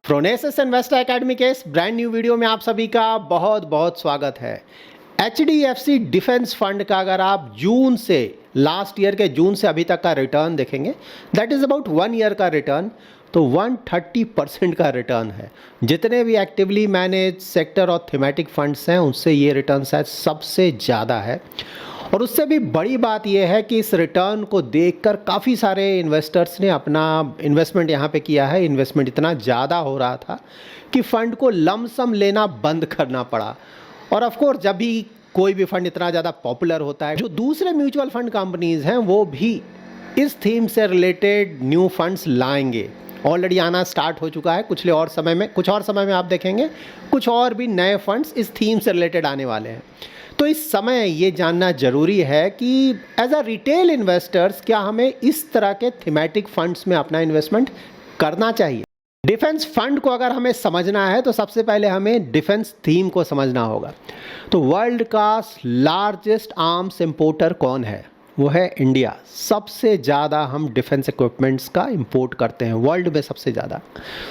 प्रोनेसिस investor academy के इस brand new video में आप सभी का बहुत बहुत स्वागत है। HDFC डिफेंस फंड का अगर आप जून से लास्ट ईयर के जून से अभी तक का रिटर्न देखेंगे, दैट इज़ अबाउट 1 ईयर का रिटर्न, तो 130% का रिटर्न है। जितने भी एक्टिवली मैनेज सेक्टर और थीमेटिक फंड्स हैं उससे ये रिटर्न शायद सबसे ज़्यादा है। और उससे भी बड़ी बात यह है कि इस रिटर्न को देखकर काफ़ी सारे इन्वेस्टर्स ने अपना इन्वेस्टमेंट यहाँ पे किया है। इन्वेस्टमेंट इतना ज़्यादा हो रहा था कि फ़ंड को लमसम लेना बंद करना पड़ा। और ऑफ कोर्स जब भी कोई भी फंड इतना ज़्यादा पॉपुलर होता है, जो दूसरे म्यूचुअल फंड कंपनीज़ हैं वो भी इस थीम से रिलेटेड न्यू फंड्स लाएंगे। ऑलरेडी आना स्टार्ट हो चुका है। कुछ और समय में आप देखेंगे कुछ और भी नए फंड्स इस थीम से रिलेटेड आने वाले हैं। तो इस समय ये जानना ज़रूरी है कि एज अ रिटेल इन्वेस्टर्स क्या हमें इस तरह के थीमेटिक फंड्स में अपना इन्वेस्टमेंट करना चाहिए। डिफेंस फंड को अगर हमें समझना है तो सबसे पहले हमें डिफेंस थीम को समझना होगा। तो वर्ल्ड का लार्जेस्ट आर्म्स इंपोर्टर कौन है? वो है इंडिया। सबसे ज़्यादा हम डिफेंस इक्विपमेंट्स का इंपोर्ट करते हैं वर्ल्ड में, सबसे ज़्यादा।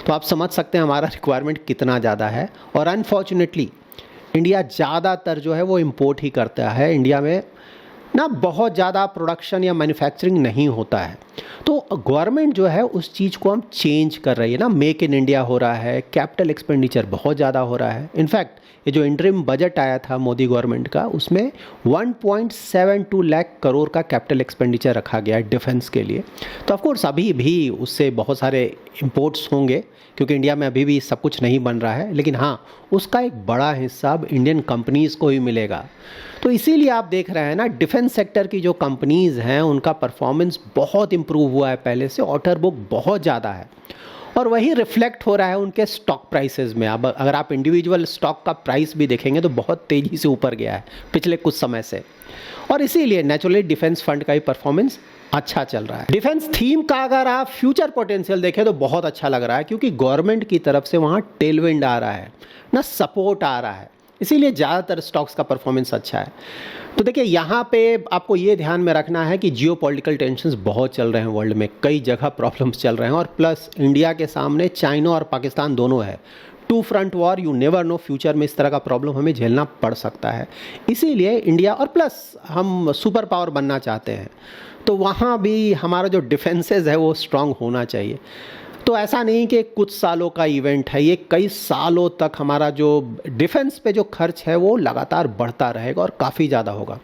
तो आप समझ सकते हैं हमारा रिक्वायरमेंट कितना ज़्यादा है। और अनफॉर्चुनेटली इंडिया ज़्यादातर जो है वो इंपोर्ट ही करता है। इंडिया में ना बहुत ज़्यादा प्रोडक्शन या मैन्युफैक्चरिंग नहीं होता है। तो गवर्नमेंट जो है उस चीज़ को हम चेंज कर रही है ना। मेक इन इंडिया हो रहा है, कैपिटल एक्सपेंडिचर बहुत ज़्यादा हो रहा है। इनफैक्ट ये जो इंटरिम बजट आया था मोदी गवर्नमेंट का, उसमें 1.72 लाख करोड़ का कैपिटल एक्सपेंडिचर रखा गया है डिफेंस के लिए। तो ऑफकोर्स अभी भी उससे बहुत सारे इंपोर्ट्स होंगे क्योंकि इंडिया में अभी भी सब कुछ नहीं बन रहा है, लेकिन हाँ उसका एक बड़ा हिस्सा अब इंडियन कंपनीज़ को ही मिलेगा। तो इसीलिए आप देख रहे हैं ना, डिफेंस सेक्टर की जो कंपनीज़ हैं उनका परफॉर्मेंस बहुत इंप्रूव हुआ है पहले से। ऑर्डर बुक बहुत ज़्यादा है और वही रिफ्लेक्ट हो रहा है उनके स्टॉक प्राइसेस में। अब अगर आप इंडिविजुअल स्टॉक का प्राइस भी देखेंगे तो बहुत तेज़ी से ऊपर गया है पिछले कुछ समय से। और इसीलिए नेचुरली डिफेंस फंड का ही परफॉर्मेंस अच्छा चल रहा है। डिफेंस थीम का अगर आप फ्यूचर पोटेंशियल देखें तो बहुत अच्छा लग रहा है क्योंकि गवर्नमेंट की तरफ से वहाँ टेलविंड आ रहा है ना, सपोर्ट आ रहा है। इसीलिए ज़्यादातर स्टॉक्स का परफॉर्मेंस अच्छा है। तो देखिए यहाँ पे आपको ये ध्यान में रखना है कि जियोपॉलिटिकल टेंशन्स बहुत चल रहे हैं वर्ल्ड में, कई जगह प्रॉब्लम्स चल रहे हैं। और प्लस इंडिया के सामने चाइना और पाकिस्तान दोनों है। 2 front war, you never know, future में इस तरह का प्रॉब्लम हमें झेलना पड़ सकता है। इसीलिए इंडिया, और प्लस हम सुपर पावर बनना चाहते हैं, तो वहाँ भी हमारा जो डिफेंसेस है वो स्ट्रांग होना चाहिए। तो ऐसा नहीं कि कुछ सालों का इवेंट है, ये कई सालों तक हमारा जो डिफेंस पे जो खर्च है वो लगातार बढ़ता रहेगा और काफ़ी ज़्यादा होगा।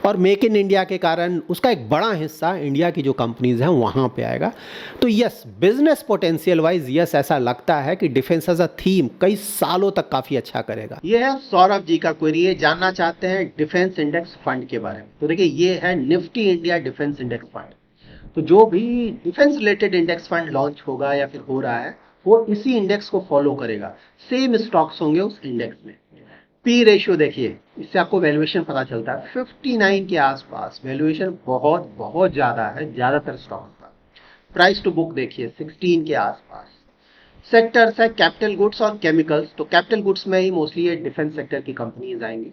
और मेक इन इंडिया के कारण उसका एक बड़ा हिस्सा इंडिया की जो कंपनीज़ हैं वहाँ पे आएगा। तो yes, business potential wise yes, ऐसा लगता है कि डिफेंस एज अ थीम कई सालों तक काफ़ी अच्छा करेगा। ये है सौरभ जी का क्वेरी, ये जानना चाहते हैं डिफेंस इंडेक्स फंड के बारे में। तो देखिए ये है Nifty India defence index fund. तो जो भी defence related index fund launch होगा या फिर हो रहा है वो इसी इंडेक्स को फॉलो करेगा। सेम स्टॉक्स होंगे उस इंडेक्स में। पी रेशियो देखिए, इससे आपको वैल्यूएशन पता चलता है 59 के आसपास। वैल्यूएशन बहुत बहुत ज़्यादा है ज़्यादातर स्टॉक्स का। प्राइस टू बुक देखिए 16 के आसपास। सेक्टर्स है कैपिटल गुड्स और केमिकल्स। तो कैपिटल गुड्स में ही मोस्टली ये डिफेंस सेक्टर की कंपनीज आएंगी।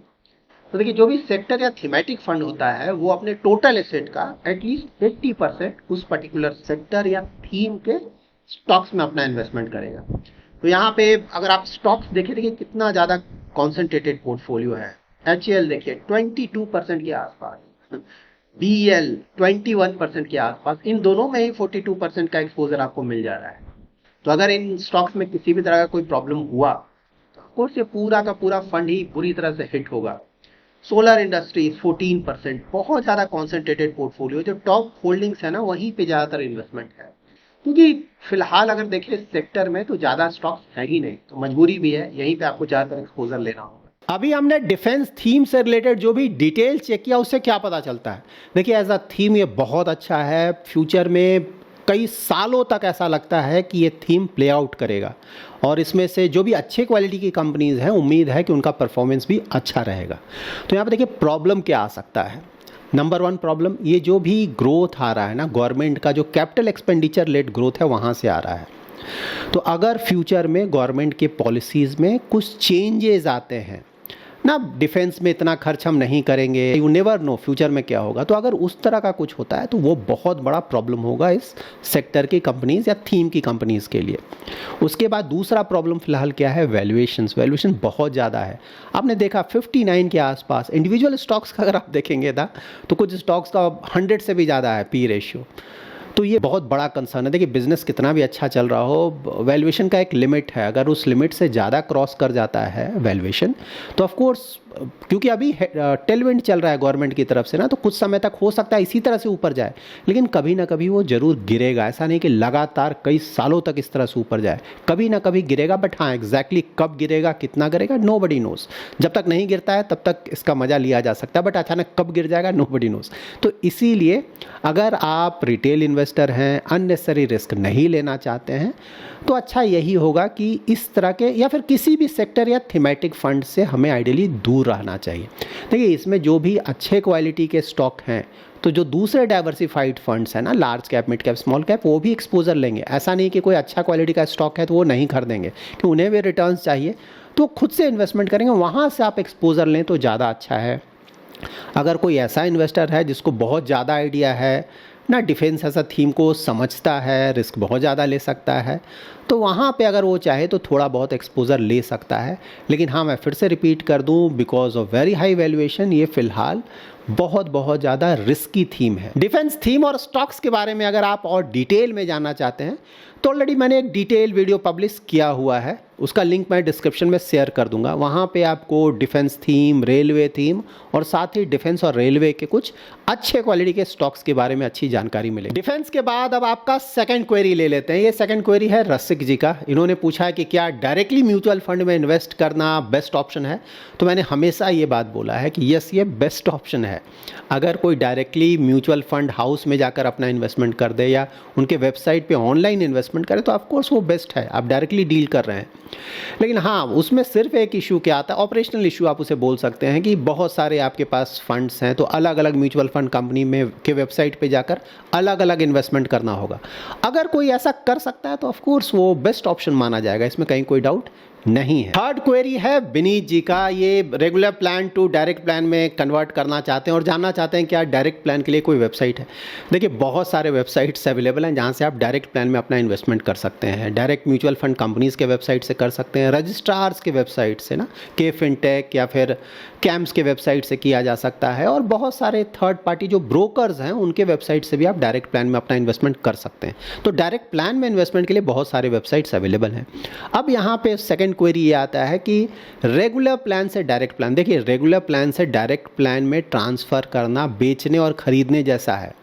तो देखिए जो भी सेक्टर या थीमेटिक फंड होता है वो अपने टोटल एसेट का एटलीस्ट 80% उस पर्टिकुलर सेक्टर या थीम के स्टॉक्स में अपना इन्वेस्टमेंट करेगा। तो यहाँ पे अगर आप स्टॉक्स देखिए कितना ज़्यादा कॉन्सेंट्रेटेड पोर्टफोलियो है। HAL देखिए 22% के आसपास, BEL 21% के आसपास। इन दोनों में ही 42% का एक्सपोजर आपको मिल जा रहा है। तो अगर इन स्टॉक्स में किसी भी तरह का कोई प्रॉब्लम हुआ तो ऑफकोर्स ये पूरा का पूरा फंड ही बुरी तरह से हिट होगा। सोलर इंडस्ट्रीज 14%, बहुत ज़्यादा कॉन्सेंट्रेटेड पोर्टफोलियो। जो टॉप होल्डिंग्स है ना वहीं पे ज़्यादातर इन्वेस्टमेंट है, क्योंकि फिलहाल अगर देखिए सेक्टर में तो ज़्यादा स्टॉक्स है ही नहीं, तो मजबूरी भी है, यहीं पे आपको ज़्यादातर एक्सपोजर लेना होगा। अभी हमने डिफेंस थीम से रिलेटेड जो भी डिटेल चेक किया उससे क्या पता चलता है? देखिए एज अ थीम ये बहुत अच्छा है। फ्यूचर में कई सालों तक ऐसा लगता है कि ये थीम प्ले आउट करेगा और इसमें से जो भी अच्छे क्वालिटी की कंपनीज हैं उम्मीद है कि उनका परफॉर्मेंस भी अच्छा रहेगा। तो यहाँ पर देखिए प्रॉब्लम क्या आ सकता है। नंबर 1 प्रॉब्लम, ये जो भी ग्रोथ आ रहा है ना, गवर्नमेंट का जो कैपिटल एक्सपेंडिचर लेड ग्रोथ है वहाँ से आ रहा है। तो अगर फ्यूचर में गवर्नमेंट के पॉलिसीज़ में कुछ चेंजेस आते हैं ना डिफेंस में इतना खर्च हम नहीं करेंगे, यू नेवर नो फ्यूचर में क्या होगा। तो अगर उस तरह का कुछ होता है तो वो बहुत बड़ा प्रॉब्लम होगा इस सेक्टर की कंपनीज या थीम की कंपनीज के लिए। उसके बाद दूसरा प्रॉब्लम फिलहाल क्या है, वैल्यूएशन बहुत ज़्यादा है। आपने देखा 59 के आसपास। इंडिविजुअल स्टॉक्स का अगर आप देखेंगे था तो कुछ स्टॉक्स का 100 से भी ज़्यादा है पी रेशियो। तो ये बहुत बड़ा कंसर्न है। देखिए बिजनेस कितना भी अच्छा चल रहा हो, वैल्यूएशन का एक लिमिट है। अगर उस लिमिट से ज़्यादा क्रॉस कर जाता है वैल्यूएशन तो ऑफ कोर्स, क्योंकि अभी टेलविंड चल रहा है गवर्नमेंट की तरफ से ना, तो कुछ समय तक हो सकता है इसी तरह से ऊपर जाए, लेकिन कभी ना कभी वो जरूर गिरेगा। ऐसा नहीं कि लगातार कई सालों तक इस तरह से ऊपर जाए, कभी ना कभी गिरेगा। बट हाँ, एग्जैक्टली कब गिरेगा, कितना गिरेगा, नोबडी नोज। जब तक नहीं गिरता है तब तक इसका मजा लिया जा सकता है, बट अचानक कब गिर जाएगा, नोबडी नोज। तो इसीलिए अगर आप रिटेल इन्वेस्टर हैं, अननेसेसरी रिस्क नहीं लेना चाहते हैं, तो अच्छा यही होगा कि इस तरह के या फिर किसी भी सेक्टर या थीमेटिक फंड से हमें आइडियली दूर रहना चाहिए। देखिए इसमें जो भी अच्छे क्वालिटी के स्टॉक हैं, तो जो दूसरे डाइवर्सिफाइड फंड्स हैं ना, large cap, mid cap, small cap, वो भी एक्सपोजर लेंगे। ऐसा नहीं कि कोई अच्छा क्वालिटी का स्टॉक है तो वो नहीं खरीदेंगे, कि उन्हें भी रिटर्न्स चाहिए तो खुद से इन्वेस्टमेंट करेंगे, वहाँ से आप एक्सपोजर लें तो ज़्यादा अच्छा है। अगर कोई ऐसा इन्वेस्टर है जिसको बहुत ज़्यादा आइडिया है ना, डिफेंस ऐसा थीम को समझता है, रिस्क बहुत ज़्यादा ले सकता है, तो वहाँ पे अगर वो चाहे तो थोड़ा बहुत एक्सपोजर ले सकता है। लेकिन हाँ, मैं फिर से रिपीट कर दूँ, because of very high valuation ये फ़िलहाल बहुत ज़्यादा रिस्की थीम है। डिफेंस थीम और स्टॉक्स के बारे में अगर आप और डिटेल में जानना चाहते हैं तो ऑलरेडी मैंने एक डिटेल वीडियो पब्लिश किया हुआ है, उसका लिंक मैं डिस्क्रिप्शन में शेयर कर दूंगा। वहाँ पे आपको डिफेंस थीम, रेलवे थीम और साथ ही डिफेंस और रेलवे के कुछ अच्छे क्वालिटी के स्टॉक्स के बारे में अच्छी जानकारी मिलेगी। डिफेंस के बाद अब आपका सेकंड क्वेरी ले लेते हैं। ये सेकंड क्वेरी है रसिक जी का। इन्होंने पूछा है कि क्या डायरेक्टली म्यूचुअल फंड में इन्वेस्ट करना बेस्ट ऑप्शन है। तो मैंने हमेशा ये बात बोला है कि यस, ये बेस्ट ऑप्शन है। अगर कोई डायरेक्टली म्यूचुअल फंड हाउस में जाकर अपना इन्वेस्टमेंट कर दे या उनके वेबसाइट पे ऑनलाइन इन्वेस्टमेंट करे तो ऑफकोर्स वो बेस्ट है, आप डायरेक्टली डील कर रहे हैं। लेकिन हाँ, उसमें सिर्फ एक इशू क्या आता है, ऑपरेशनल इशू आप उसे बोल सकते हैं, कि बहुत सारे आपके पास फंड्स हैं तो अलग अलग म्यूचुअल फंड कंपनी में के वेबसाइट पे जाकर अलग अलग इन्वेस्टमेंट करना होगा। अगर कोई ऐसा कर सकता है तो ऑफकोर्स वो बेस्ट ऑप्शन माना जाएगा, इसमें कहीं कोई डाउट नहीं है। थर्ड क्वेरी है विनीत जी का। ये regular plan to direct plan में कन्वर्ट करना चाहते हैं और जानना चाहते हैं क्या डायरेक्ट प्लान के लिए कोई वेबसाइट है। देखिए बहुत सारे वेबसाइट्स अवेलेबल हैं जहां से आप डायरेक्ट प्लान में अपना इन्वेस्टमेंट कर सकते हैं। डायरेक्ट म्यूचुअल फंड कंपनीज के वेबसाइट से कर सकते हैं, रजिस्ट्रार्स के वेबसाइट से ना, के फिनटेक या फिर कैम्स के वेबसाइट से किया जा सकता है, और बहुत सारे थर्ड पार्टी जो ब्रोकर्स हैं उनके वेबसाइट से भी आप डायरेक्ट प्लान में अपना इन्वेस्टमेंट कर सकते हैं। तो डायरेक्ट प्लान में इन्वेस्टमेंट के लिए बहुत सारे वेबसाइट्स अवेलेबल हैं। अब यहाँ पे सेकंड क्वेरी ये आता है कि रेगुलर प्लान से डायरेक्ट प्लान, देखिए रेगुलर प्लान से डायरेक्ट प्लान में ट्रांसफ़र करना बेचने और ख़रीदने जैसा है,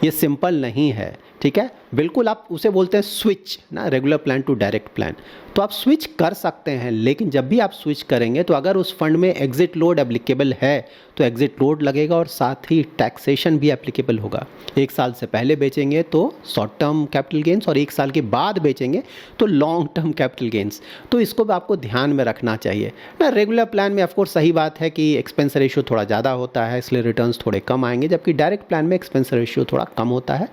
ये सिंपल नहीं है, ठीक है। बिल्कुल आप उसे बोलते हैं स्विच ना, regular plan to direct plan, तो आप स्विच कर सकते हैं। लेकिन जब भी आप स्विच करेंगे तो अगर उस फंड में एग्जिट लोड एप्लीकेबल है तो एग्जिट लोड लगेगा और साथ ही टैक्सेशन भी एप्लीकेबल होगा। 1 साल से पहले बेचेंगे तो शॉर्ट टर्म कैपिटल गेंस और 1 साल के बाद बेचेंगे तो लॉन्ग टर्म कैपिटल गेंस, तो इसको भी आपको ध्यान में रखना चाहिए ना। रेगुलर प्लान में ऑफकोर्स सही बात है कि एक्सपेंस रेशियो थोड़ा ज़्यादा होता है, इसलिए रिटर्न्स थोड़े कम आएंगे, जबकि डायरेक्ट प्लान में एक्सपेंस रेशियो थोड़ा कम होता है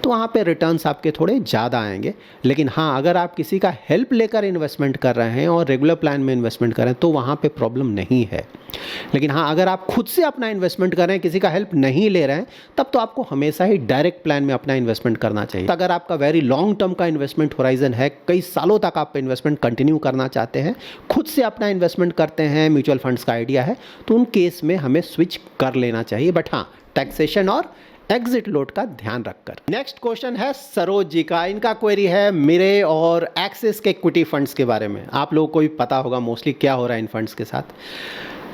तो वहाँ पर रिटर्न्स आपके थोड़े ज़्यादा आएंगे। लेकिन हाँ, अगर आप किसी का हेल्प लेकर इन्वेस्टमेंट कर रहे हैं और रेगुलर प्लान में इन्वेस्टमेंट कर रहे हैं तो वहाँ पे प्रॉब्लम नहीं है। लेकिन हाँ, अगर आप खुद से अपना इन्वेस्टमेंट कर रहे हैं, किसी का हेल्प नहीं ले रहे हैं, तब तो आपको हमेशा ही डायरेक्ट प्लान में अपना इन्वेस्टमेंट करना चाहिए। अगर आपका वेरी लॉन्ग टर्म का इन्वेस्टमेंट होराइजन है, कई सालों तक आप इन्वेस्टमेंट कंटिन्यू करना चाहते हैं, खुद से अपना इन्वेस्टमेंट करते हैं, म्यूचुअल फंड्स का आइडिया है, तो उन केस में हमें स्विच कर लेना चाहिए। बट हाँ, टैक्सेशन और एग्जिट लोड का ध्यान रखकर। नेक्स्ट क्वेश्चन है सरोज जी का। इनका क्वेरी है मेरे और एक्सिस के इक्विटी फंड्स के बारे में। आप लोगों को भी पता होगा मोस्टली क्या हो रहा है इन फंड्स के साथ।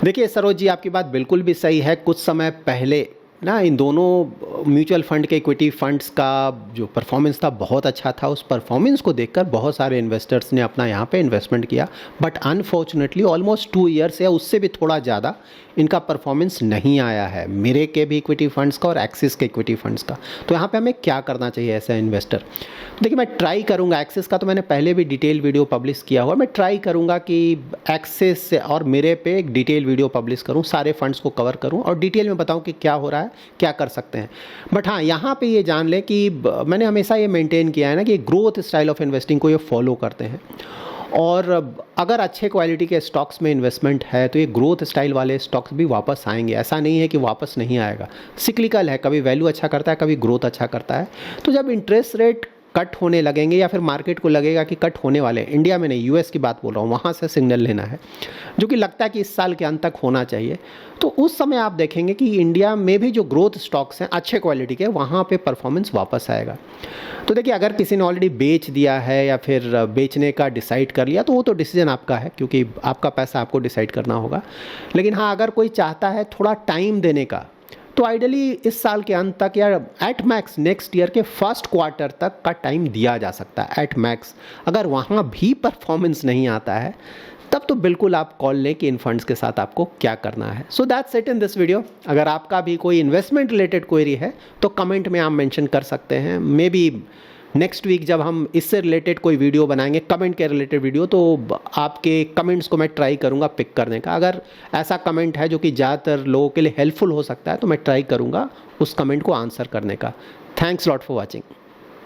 देखिए सरोज जी, आपकी बात बिल्कुल भी सही है। कुछ समय पहले ना इन दोनों म्यूचुअल फंड के इक्विटी फंड्स का जो परफॉर्मेंस था बहुत अच्छा था। उस परफॉर्मेंस को देखकर बहुत सारे इन्वेस्टर्स ने अपना यहाँ पे इन्वेस्टमेंट किया, बट अनफॉर्चुनेटली ऑलमोस्ट 2 ईयर्स या उससे भी थोड़ा ज़्यादा इनका परफॉर्मेंस नहीं आया है, मेरे के भी इक्विटी फंड्स का और एक्सिस के इक्विटी फंड्स का। तो यहाँ पे हमें क्या करना चाहिए ऐसा इन्वेस्टर? देखिए मैं ट्राई करूँगा, एक्सिस का तो मैंने पहले भी डिटेल वीडियो पब्लिश किया हुआ, मैं ट्राई करूँगा कि एक्सिस से और मेरे पे एक डिटेल वीडियो पब्लिश करूँ, सारे फंड्स को कवर करूँ और डिटेल में बताऊँ कि क्या हो रहा है, क्या कर सकते हैं। बट हाँ, यहाँ पे ये जान लें कि मैंने हमेशा ये मेंटेन किया है ना कि ग्रोथ स्टाइल ऑफ इन्वेस्टिंग को ये फॉलो करते हैं और अगर अच्छे क्वालिटी के स्टॉक्स में इन्वेस्टमेंट है तो ये ग्रोथ स्टाइल वाले स्टॉक्स भी वापस आएंगे, ऐसा नहीं है कि वापस नहीं आएगा। सिक्लिकल है, कभी वैल्यू अच्छा करता है, कभी ग्रोथ अच्छा करता है। तो जब इंटरेस्ट रेट कट होने लगेंगे या फिर मार्केट को लगेगा कि कट होने वाले, इंडिया में नहीं, यूएस की बात बोल रहा हूँ, वहाँ से सिग्नल लेना है, जो कि लगता है कि इस साल के अंत तक होना चाहिए, तो उस समय आप देखेंगे कि इंडिया में भी जो ग्रोथ स्टॉक्स हैं अच्छे क्वालिटी के, वहाँ पे परफॉर्मेंस वापस आएगा। तो देखिए, अगर किसी ने ऑलरेडी बेच दिया है या फिर बेचने का डिसाइड कर लिया तो वो तो डिसीजन आपका है, क्योंकि आपका पैसा आपको डिसाइड करना होगा। लेकिन हाँ, अगर कोई चाहता है थोड़ा टाइम देने का, तो आइडियली इस साल के अंत तक या एट मैक्स नेक्स्ट ईयर के फर्स्ट क्वार्टर तक का टाइम दिया जा सकता है, एट मैक्स। अगर वहाँ भी परफॉर्मेंस नहीं आता है तब तो बिल्कुल आप कॉल लें कि इन फंड्स के साथ आपको क्या करना है। So that's it in this video. अगर आपका भी कोई इन्वेस्टमेंट रिलेटेड क्वेरी है तो कमेंट में आप मेंशन कर सकते हैं। मे बी नेक्स्ट वीक जब हम इससे रिलेटेड कोई वीडियो बनाएंगे, कमेंट के रिलेटेड वीडियो, तो आपके कमेंट्स को मैं ट्राई करूंगा पिक करने का। अगर ऐसा कमेंट है जो कि ज़्यादातर लोगों के लिए हेल्पफुल हो सकता है तो मैं ट्राई करूंगा उस कमेंट को आंसर करने का। Thanks lot for watching.